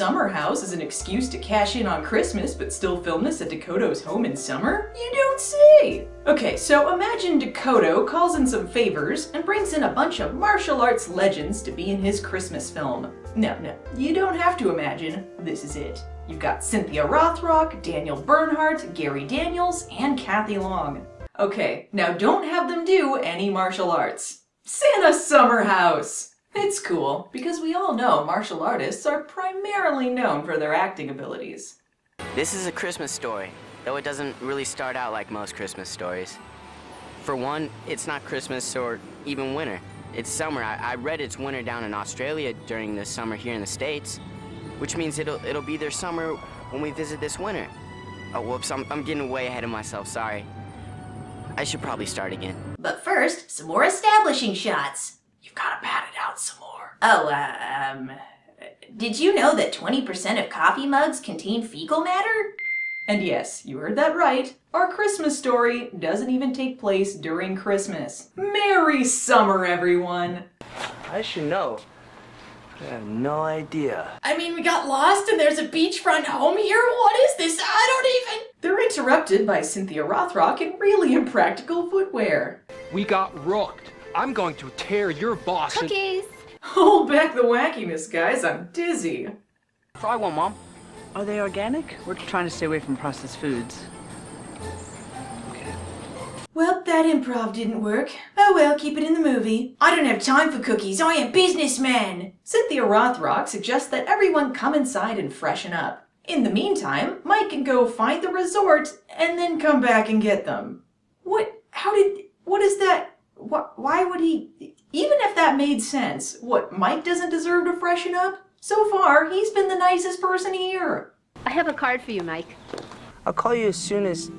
Summer house is an excuse to cash in on Christmas but still film this at Dakota's home in summer? You don't say! Okay, so imagine Dakota calls in some favors and brings in a bunch of martial arts legends to be in his Christmas film. No, you don't have to imagine. This is it. You've got Cynthia Rothrock, Daniel Bernhardt, Gary Daniels, and Kathy Long. Okay, now don't have them do any martial arts. Santa's Summer House! It's cool, because we all know martial artists are primarily known for their acting abilities. This is a Christmas story, though it doesn't really start out like most Christmas stories. For one, it's not Christmas or even winter. It's summer. I read it's winter down in Australia during the summer here in the States, which means it'll be their summer when we visit this winter. Oh, whoops, I'm getting way ahead of myself, sorry. I should probably start again. But first, some more establishing shots. You've gotta pat it out some more. Oh, did you know that 20% of coffee mugs contain fecal matter? And yes, you heard that right. Our Christmas story doesn't even take place during Christmas. Merry summer, everyone! I should know. I have no idea. I mean, we got lost and there's a beachfront home here? What is this? I don't even... They're interrupted by Cynthia Rothrock in really impractical footwear. We got rooked. I'm going to tear your boss. Cookies! Hold back the wackiness, guys. I'm dizzy. Try one, Mom. Are they organic? We're trying to stay away from processed foods. Well, that improv didn't work. Oh well, keep it in the movie. I don't have time for cookies. I am businessman. Cynthia Rothrock suggests that everyone come inside and freshen up. In the meantime, Mike can go find the resort and then come back and get them. What is that? Why would he, even if that made sense, what, Mike doesn't deserve to freshen up? So far, he's been the nicest person here. I have a card for you, Mike. I'll call you as soon as...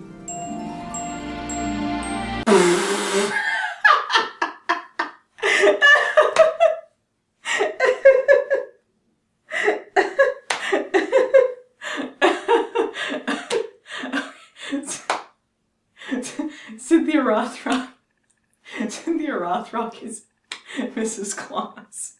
Cynthia Rothrock is Mrs. Claus.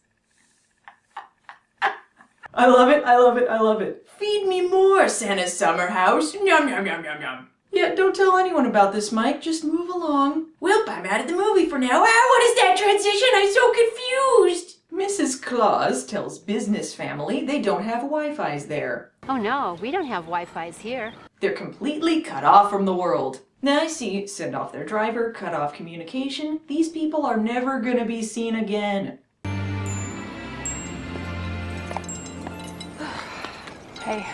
I love it. Feed me more, Santa's Summer House. Yum, yum, yum, yum, yum. Yeah, don't tell anyone about this, Mike. Just move along. Welp, I'm out of the movie for now. What is that transition? I'm so confused. Mrs. Claus tells business family they don't have Wi-Fi's there. Oh no, we don't have Wi-Fi's here. They're completely cut off from the world. Now I see, send off their driver, cut off communication. These people are never gonna be seen again. Hey.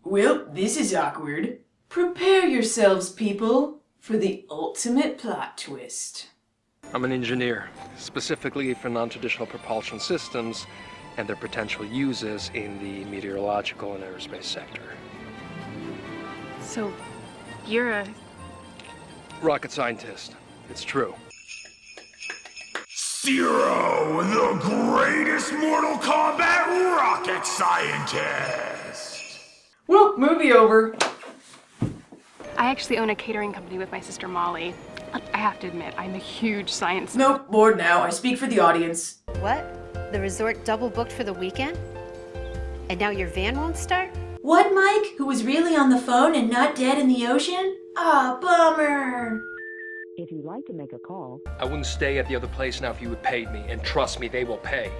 Well, this is awkward. Prepare yourselves, people, for the ultimate plot twist. I'm an engineer, specifically for non-traditional propulsion systems and their potential uses in the meteorological and aerospace sector. So, you're a... Rocket scientist. It's true. Zero, the greatest Mortal Kombat rocket scientist! Well, movie over. I actually own a catering company with my sister Molly. I have to admit, I'm a huge science... Nope, bored now. I speak for the audience. What? The resort double booked for the weekend? And now your van won't start? What, Mike? Who was really on the phone and not dead in the ocean? Ah, bummer. If you'd like to make a call... I wouldn't stay at the other place now if you had paid me, and trust me, they will pay.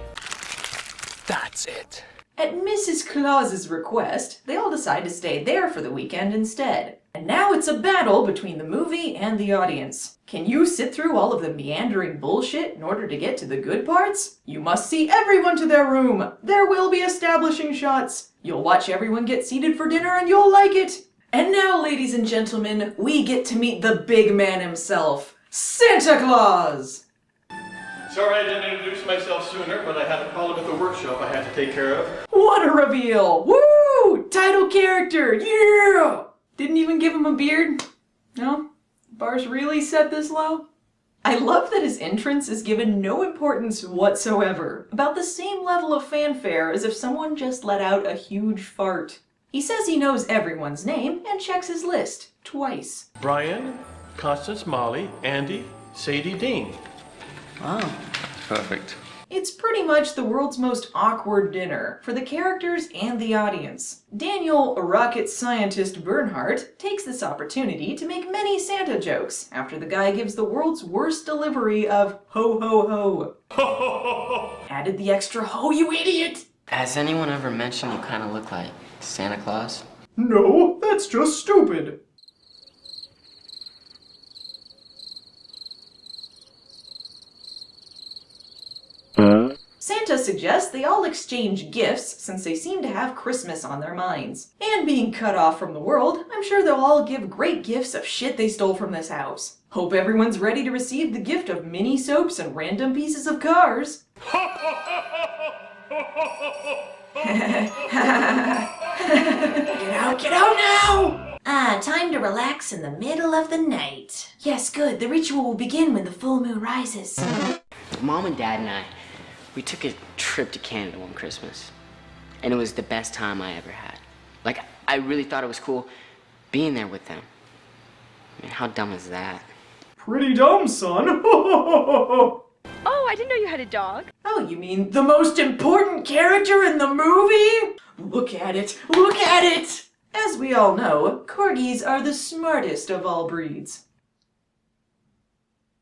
That's it. At Mrs. Claus's request, they all decide to stay there for the weekend instead. And now it's a battle between the movie and the audience. Can you sit through all of the meandering bullshit in order to get to the good parts? You must see everyone to their room. There will be establishing shots. You'll watch everyone get seated for dinner and you'll like it. And now, ladies and gentlemen, we get to meet the big man himself, Santa Claus! Sorry I didn't introduce myself sooner, but I had a problem at the workshop I had to take care of. What a reveal! Woo! Title character! Yeah! Didn't even give him a beard? No? Bar's really set this low? I love that his entrance is given no importance whatsoever. About the same level of fanfare as if someone just let out a huge fart. He says he knows everyone's name and checks his list twice. Brian, Constance, Molly, Andy, Sadie, Dean. Wow. Perfect. It's pretty much the world's most awkward dinner for the characters and the audience. Daniel, rocket scientist Bernhardt, takes this opportunity to make many Santa jokes after the guy gives the world's worst delivery of ho ho ho. Added the extra ho, you idiot! Has anyone ever mentioned you kind of look like Santa Claus? No, that's just stupid. Santa suggests they all exchange gifts since they seem to have Christmas on their minds. And being cut off from the world, I'm sure they'll all give great gifts of shit they stole from this house. Hope everyone's ready to receive the gift of mini soaps and random pieces of cars. Get out now! Time to relax in the middle of the night. Yes, good. The ritual will begin when the full moon rises. Mom and Dad and I, we took a trip to Canada one Christmas. And it was the best time I ever had. Like, I really thought it was cool being there with them. I mean, how dumb is that? Pretty dumb, son. Oh, I didn't know you had a dog. Oh, you mean the most important character in the movie? Look at it! Look at it! As we all know, corgis are the smartest of all breeds.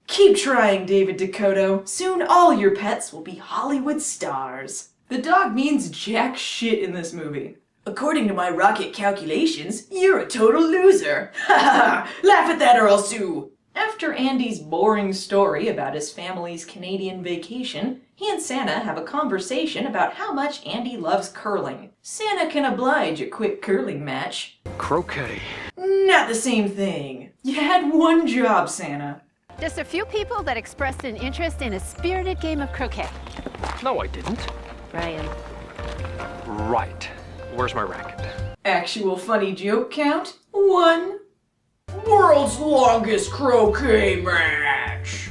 Keep trying, David Dakota. Soon all your pets will be Hollywood stars. The dog means jack shit in this movie. According to my rocket calculations, you're a total loser. Ha ha! Laugh at that or I'll sue! After Andy's boring story about his family's Canadian vacation, he and Santa have a conversation about how much Andy loves curling. Santa can oblige a quick curling match. Croquet. Not the same thing. You had one job, Santa. Just a few people that expressed an interest in a spirited game of croquet. No, I didn't. Brian. Right. Where's my racket? Actual funny joke count? 1. World's longest croquet match.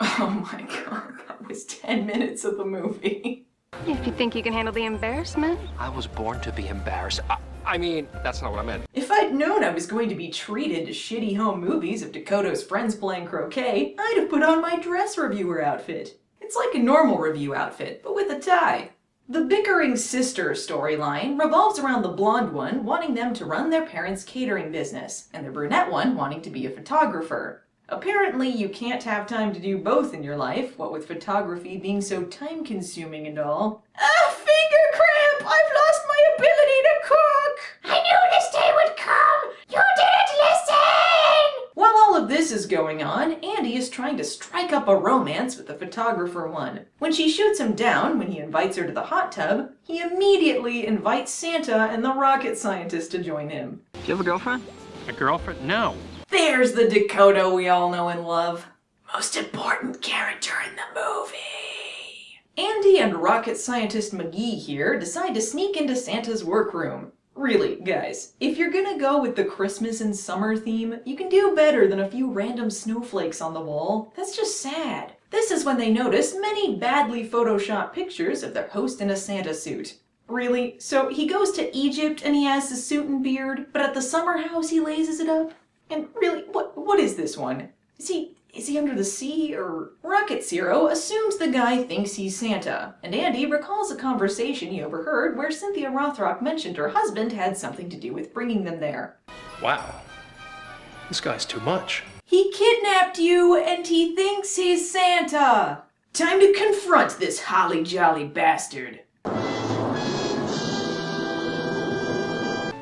Oh my god, that was 10 minutes of the movie. If you think you can handle the embarrassment. I was born to be embarrassed. I mean, that's not what I meant. If I'd known I was going to be treated to shitty home movies of Dakota's friends playing croquet, I'd have put on my dress reviewer outfit. It's like a normal review outfit, but with a tie. The bickering sister storyline revolves around the blonde one wanting them to run their parents' catering business, and the brunette one wanting to be a photographer. Apparently, you can't have time to do both in your life, what with photography being so time-consuming and all. Finger cramp! I've lost my ability to cook! I knew this day would come! You didn't listen! While all of this is going on, Andy is trying to strike up a romance with the photographer one. When she shoots him down when he invites her to the hot tub, he immediately invites Santa and the rocket scientist to join him. Do you have a girlfriend? A girlfriend? No. There's the Dakota we all know and love. Most important character in the movie. Andy and rocket scientist McGee here decide to sneak into Santa's workroom. Really, guys, if you're gonna go with the Christmas and summer theme, you can do better than a few random snowflakes on the wall. That's just sad. This is when they notice many badly photoshopped pictures of their host in a Santa suit. Really? So he goes to Egypt and he has the suit and beard, but at the summer house he lazes it up? And really, what is this one? Is he under the sea, or? Rocket Zero assumes the guy thinks he's Santa, and Andy recalls a conversation he overheard where Cynthia Rothrock mentioned her husband had something to do with bringing them there. Wow. This guy's too much. He kidnapped you, and he thinks he's Santa! Time to confront this holly jolly bastard.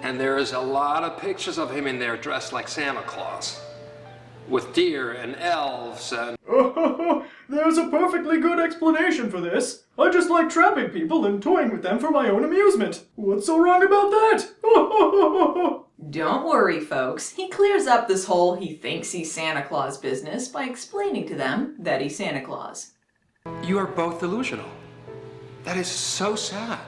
And there is a lot of pictures of him in there dressed like Santa Claus. With deer and elves and... Oh, there's a perfectly good explanation for this. I just like trapping people and toying with them for my own amusement. What's so wrong about that? Don't worry, folks. He clears up this whole he thinks he's Santa Claus business by explaining to them that he's Santa Claus. You are both delusional. That is so sad.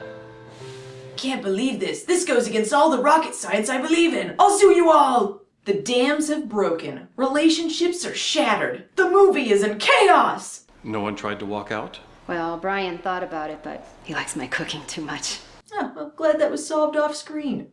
Can't believe this. This goes against all the rocket science I believe in. I'll sue you all! The dams have broken. Relationships are shattered. The movie is in chaos! No one tried to walk out? Well, Brian thought about it, but he likes my cooking too much. Oh, well, glad that was solved off screen.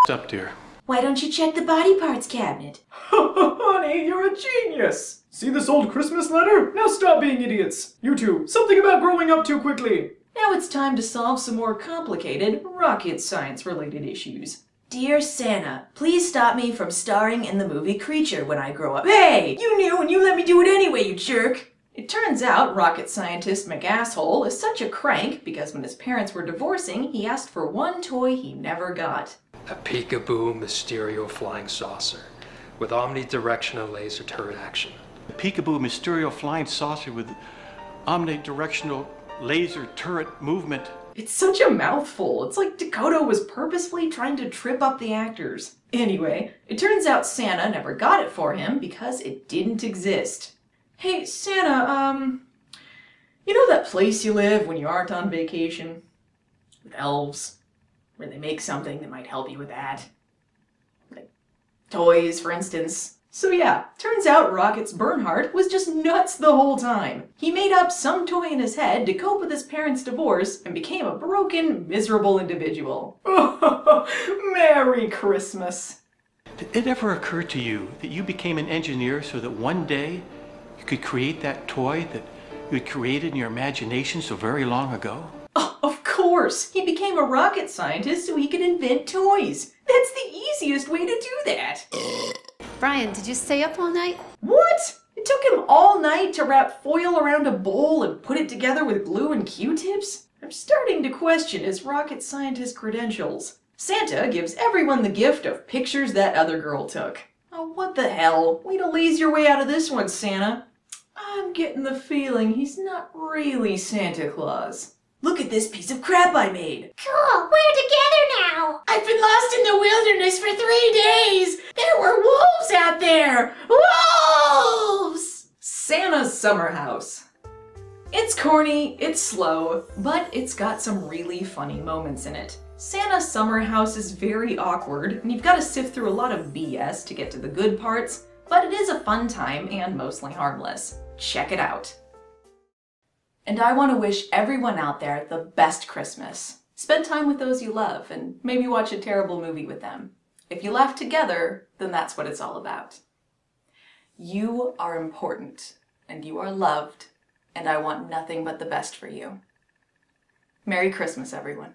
Up, dear. Why don't you check the body parts cabinet? Honey, you're a genius! See this old Christmas letter? Now stop being idiots. You two, something about growing up too quickly. Now it's time to solve some more complicated rocket science-related issues. Dear Santa, please stop me from starring in the movie Creature when I grow up. Hey! You knew and you let me do it anyway, you jerk! It turns out rocket scientist McAsshole is such a crank because when his parents were divorcing, he asked for one toy he never got. A peekaboo Mysterio flying saucer with omnidirectional laser turret action. A peekaboo Mysterio flying saucer with omnidirectional laser turret movement. It's such a mouthful. It's like Dakota was purposefully trying to trip up the actors. Anyway, it turns out Santa never got it for him because it didn't exist. Hey, Santa, you know that place you live when you aren't on vacation? With elves, where they make something that might help you with that. Like toys, for instance. So yeah, turns out Rocket's Bernhardt was just nuts the whole time. He made up some toy in his head to cope with his parents' divorce and became a broken, miserable individual. Merry Christmas. Did it ever occur to you that you became an engineer so that one day you could create that toy that you had created in your imagination so very long ago? Oh, of course! He became a rocket scientist so he could invent toys. That's the easiest way to do that. Brian, did you stay up all night? What? It took him all night to wrap foil around a bowl and put it together with glue and Q-tips? I'm starting to question his rocket scientist credentials. Santa gives everyone the gift of pictures that other girl took. Oh, what the hell? Way to laze your way out of this one, Santa. I'm getting the feeling he's not really Santa Claus. Look at this piece of crap I made. Cool, we're together now. I've been lost in the wilderness for 3 days. There were wolves out there. Wolves! Santa's Summer House. It's corny, it's slow, but it's got some really funny moments in it. Santa's Summer House is very awkward, and you've got to sift through a lot of BS to get to the good parts, but it is a fun time and mostly harmless. Check it out. And I want to wish everyone out there the best Christmas. Spend time with those you love, and maybe watch a terrible movie with them. If you laugh together, then that's what it's all about. You are important, and you are loved, and I want nothing but the best for you. Merry Christmas, everyone.